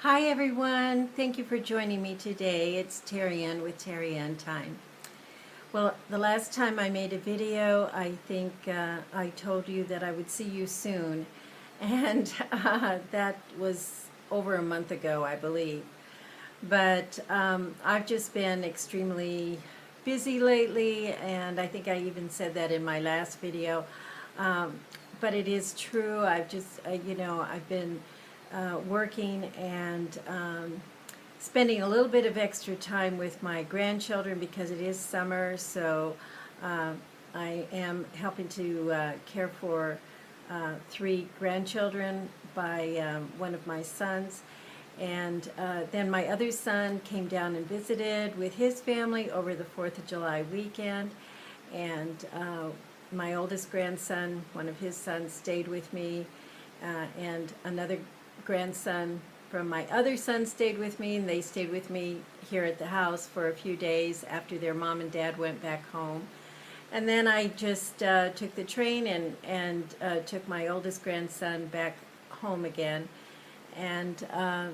Hi everyone, thank you for joining me today. It's Teriann with Teriannetime. Well, the last time I made a video, I think I told you that I would see you soon, and that was over a month ago, I believe. But I've just been extremely busy lately, and I think I even said that in my last video. But it is true. I've been working and spending a little bit of extra time with my grandchildren because it is summer. So I am helping to care for 3 grandchildren by one of my sons. And then my other son came down and visited with his family over the 4th of July weekend. And my oldest grandson, one of his sons, stayed with me. And another grandson from my other son stayed with me, and they stayed with me here at the house for a few days after their mom and dad went back home. And then I just took the train and took my oldest grandson back home again. And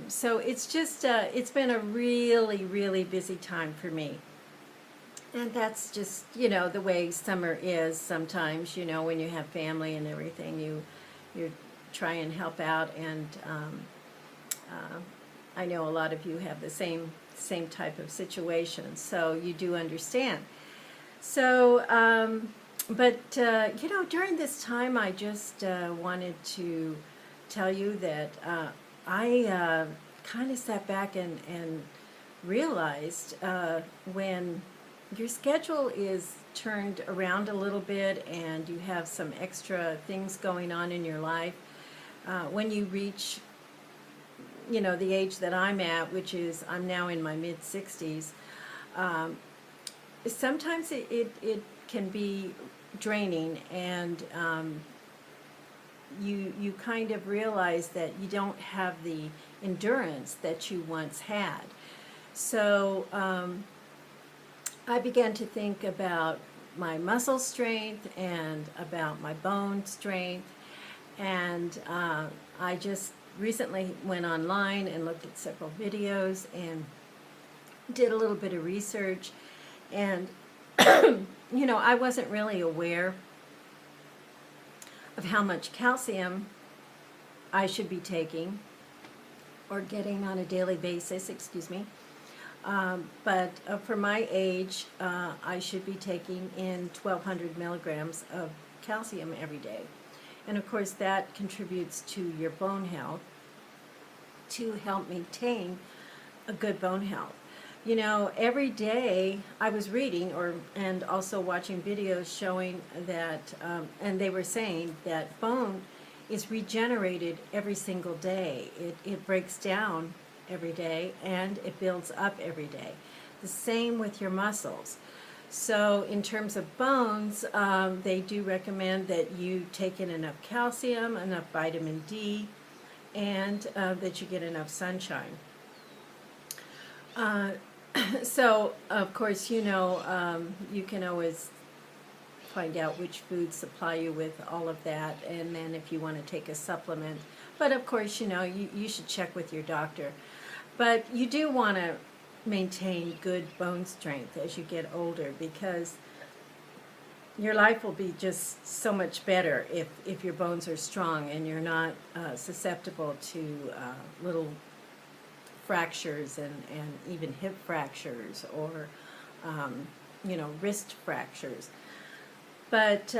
so it's been a really, really busy time for me. And that's just, the way summer is sometimes, when you have family and everything, you try and help out. And I know a lot of you have the same type of situation, so you do understand. So, during this time, I just wanted to tell you that I kind of sat back and realized when your schedule is turned around a little bit and you have some extra things going on in your life, when you reach, the age that I'm at, which is I'm now in my mid-60s, sometimes it can be draining, and you kind of realize that you don't have the endurance that you once had. So I began to think about my muscle strength and about my bone strength, and I just recently went online and looked at several videos and did a little bit of research, and I wasn't really aware of how much calcium I should be taking or getting on a daily basis, excuse me. But for my age, I should be taking in 1,200 milligrams of calcium every day. And of course that contributes to your bone health, to help maintain a good bone health. Every day I was reading and also watching videos showing that, and they were saying that bone is regenerated every single day. It breaks down every day and it builds up every day. The same with your muscles. So in terms of bones, they do recommend that you take in enough calcium, enough vitamin D, and that you get enough sunshine. So, of course, you can always find out which foods supply you with all of that, and then if you want to take a supplement. But, of course, you should check with your doctor. But you do want to maintain good bone strength as you get older, because your life will be just so much better if your bones are strong and you're not susceptible to little fractures and even hip fractures or wrist fractures. But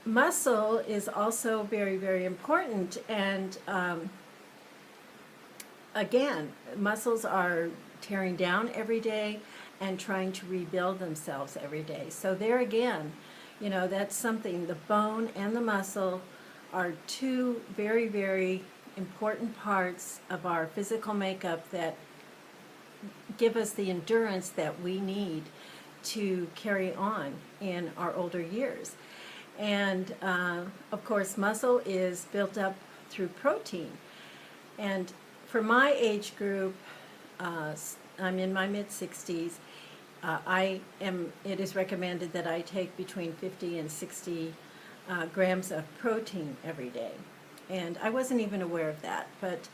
muscle is also very, very important, and again, muscles are tearing down every day and trying to rebuild themselves every day. So there again, that's something. The bone and the muscle are 2 very, very important parts of our physical makeup that give us the endurance that we need to carry on in our older years. And of course, muscle is built up through protein. And for my age group, I'm in my mid-60s. It is recommended that I take between 50 and 60 grams of protein every day. And I wasn't even aware of that, but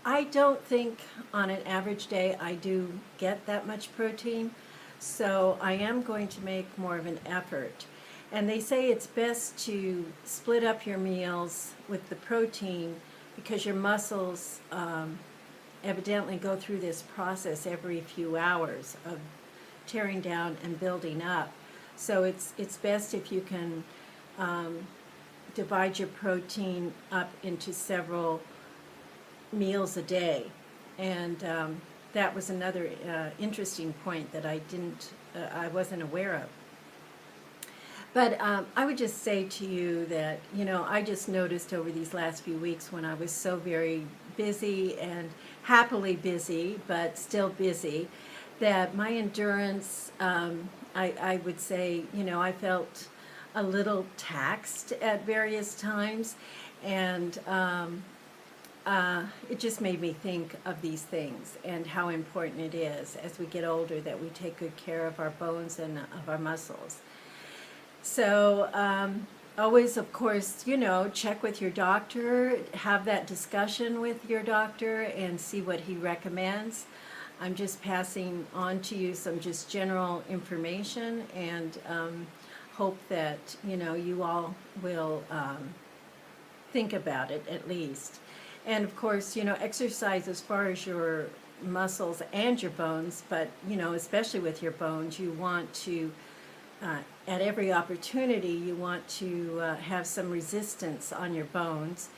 I don't think on an average day I do get that much protein, so I am going to make more of an effort. And they say it's best to split up your meals with the protein because your muscles evidently go through this process every few hours of tearing down and building up. So it's best if you can divide your protein up into several meals a day. And that was another interesting point that I wasn't aware of. But I would just say to you that, I just noticed over these last few weeks when I was so very busy and happily busy, but still busy, that my endurance, I would say, I felt a little taxed at various times, and it just made me think of these things and how important it is as we get older that we take good care of our bones and of our muscles. So always, of course, check with your doctor, have that discussion with your doctor and see what he recommends. I'm just passing on to you some just general information, and hope that, you all will think about it at least. And of course, exercise as far as your muscles and your bones, but, especially with your bones, you want to, at every opportunity, you want to have some resistance on your bones,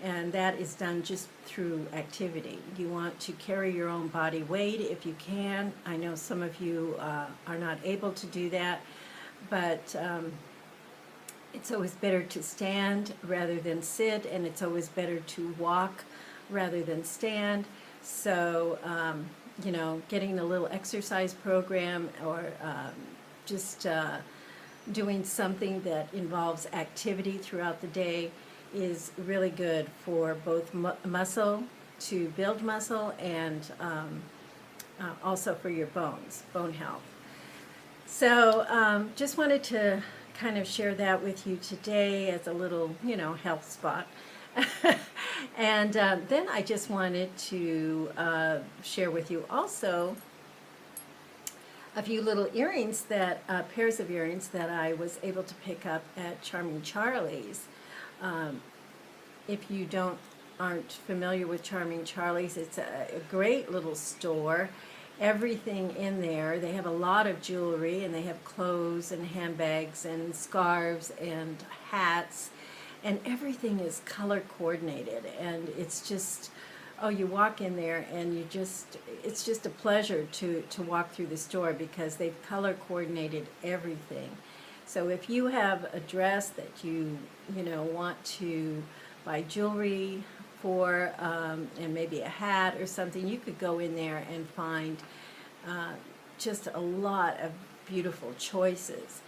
and that is done just through activity. You want to carry your own body weight if you can. I know some of you are not able to do that, but it's always better to stand rather than sit, and it's always better to walk rather than stand. So, getting a little exercise program, or just doing something that involves activity throughout the day is really good for both muscle, to build muscle, and also for your bones, bone health. So just wanted to kind of share that with you today as a little, health spot. And then I just wanted to share with you also a few little earrings pairs of earrings that I was able to pick up at Charming Charlie's. If you aren't familiar with Charming Charlie's, it's a great little store. Everything in there. They have a lot of jewelry, and they have clothes and handbags and scarves and hats, and everything is color coordinated, and it's just, you walk in there and it's just a pleasure to walk through the store because they've color coordinated everything. So if you have a dress that you want to buy jewelry for, and maybe a hat or something, you could go in there and find just a lot of beautiful choices.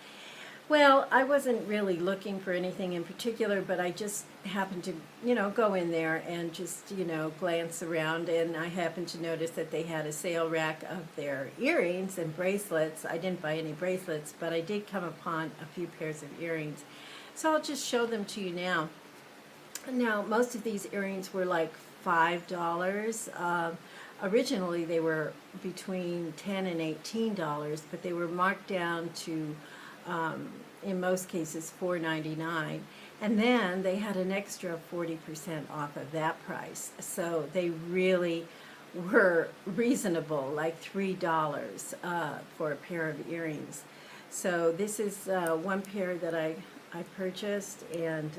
Well, I wasn't really looking for anything in particular, but I just happened to, go in there and just, glance around, and I happened to notice that they had a sale rack of their earrings and bracelets. I didn't buy any bracelets, but I did come upon a few pairs of earrings. So I'll just show them to you now. Now, most of these earrings were like $5. Originally, they were between $10 and $18, but they were marked down to, in most cases, $4.99. And then they had an extra 40% off of that price. So they really were reasonable, like $3 for a pair of earrings. So this is one pair that I purchased, and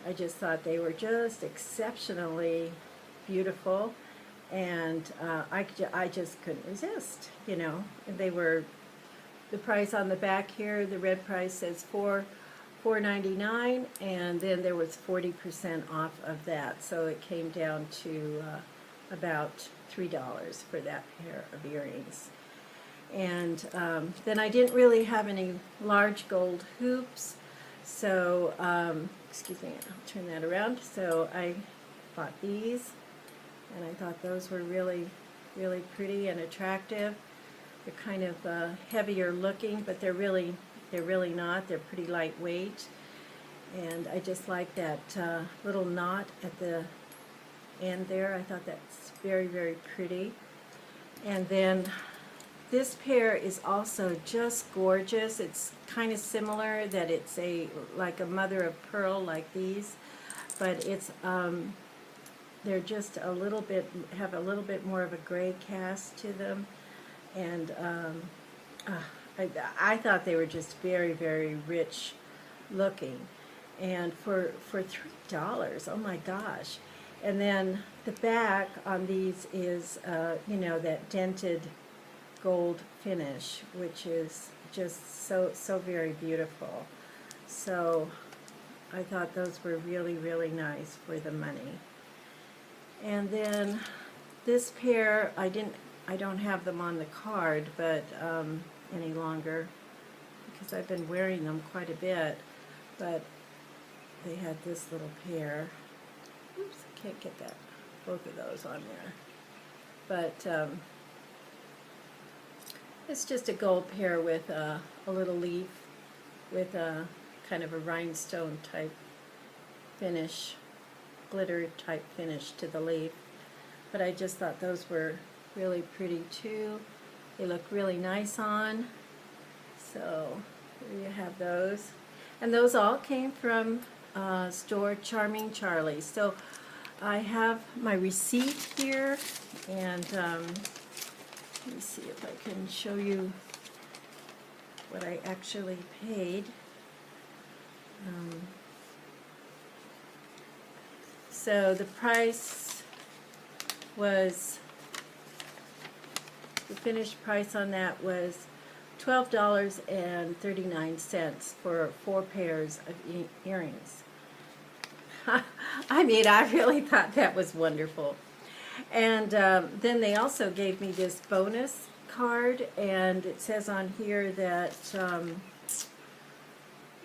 I just thought they were just exceptionally beautiful, and I just couldn't resist. They were, the price on the back here, the red price says $4.99, and then there was 40% off of that, so it came down to about $3 for that pair of earrings. And then I didn't really have any large gold hoops, so excuse me, I'll turn that around. So I bought these, and I thought those were really, really pretty and attractive. They're kind of heavier looking, but they're really not. They're pretty lightweight, and I just like that little knot at the end there. I thought that's very, very pretty. And then this pair is also just gorgeous. It's kind of similar, that it's like a mother of pearl like these, but it's they're just a little bit, have a little bit more of a gray cast to them, and I thought they were just very, very rich looking, and for $3, oh my gosh. And then the back on these is you know, that dented gold finish, which is just so very beautiful. So I thought those were really, really nice for the money. And then this pair, I don't have them on the card, but any longer, because I've been wearing them quite a bit. But they had this little pair. Oops, I can't get that, both of those on there. But it's just a gold pair with a little leaf with a kind of a rhinestone type finish, glitter type finish to the leaf. But I just thought those were really pretty too. They look really nice on. So there you have those. And those all came from store Charming Charlie. So I have my receipt here, and let me see if I can show you what I actually paid. So the price was, the finished price on that was $12.39 for 4 pairs of earrings. I mean, I really thought that was wonderful. And then they also gave me this bonus card, and it says on here that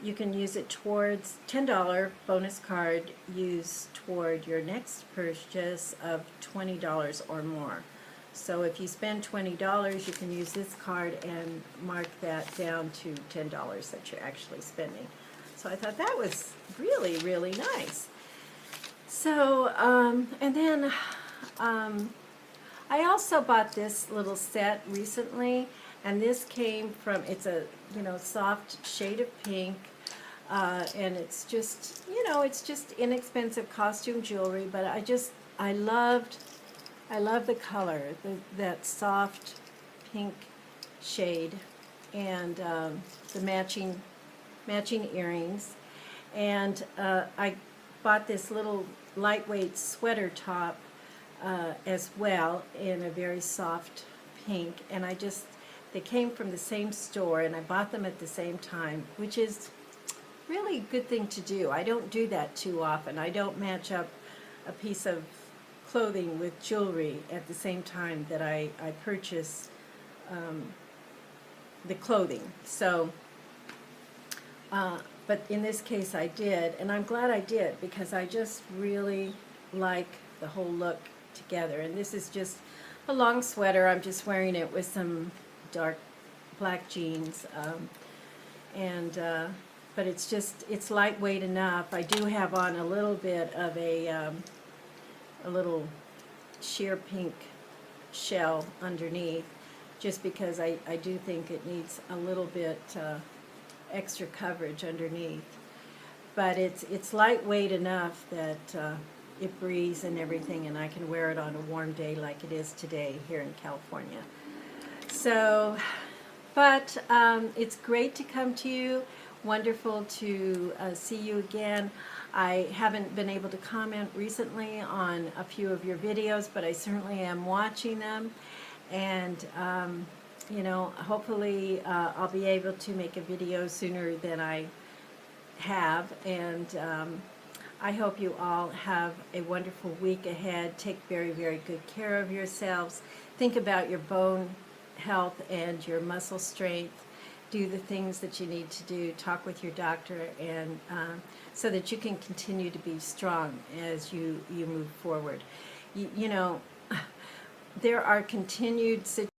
you can use it towards $10 bonus card used toward your next purchase of $20 or more. So if you spend $20, you can use this card and mark that down to $10 that you're actually spending. So I thought that was really, really nice. So, and then I also bought this little set recently, and this came from, it's a, you know, soft shade of pink, and it's just, you know, it's just inexpensive costume jewelry, but I love the color, that soft pink shade, and the matching earrings. And I bought this little lightweight sweater top as well in a very soft pink, and they came from the same store, and I bought them at the same time, which is really a good thing to do. I don't do that too often. I don't match up a piece of clothing with jewelry at the same time that I purchase the clothing. So, but in this case I did, and I'm glad I did, because I just really like the whole look together. And this is just a long sweater. I'm just wearing it with some dark black jeans, but it's lightweight enough. I do have on a little bit of a little sheer pink shell underneath, just because I do think it needs a little bit extra coverage underneath. But it's lightweight enough that it breathes and everything, and I can wear it on a warm day like it is today here in California. So, but it's great to come to you. Wonderful to see you again. I haven't been able to comment recently on a few of your videos, but I certainly am watching them. And you know, hopefully I'll be able to make a video sooner than I have. And I hope you all have a wonderful week ahead. Take very, very good care of yourselves. Think about your bone health and your muscle strength. Do the things that you need to do. Talk with your doctor, and so that you can continue to be strong as you move forward. You know, there are continued situations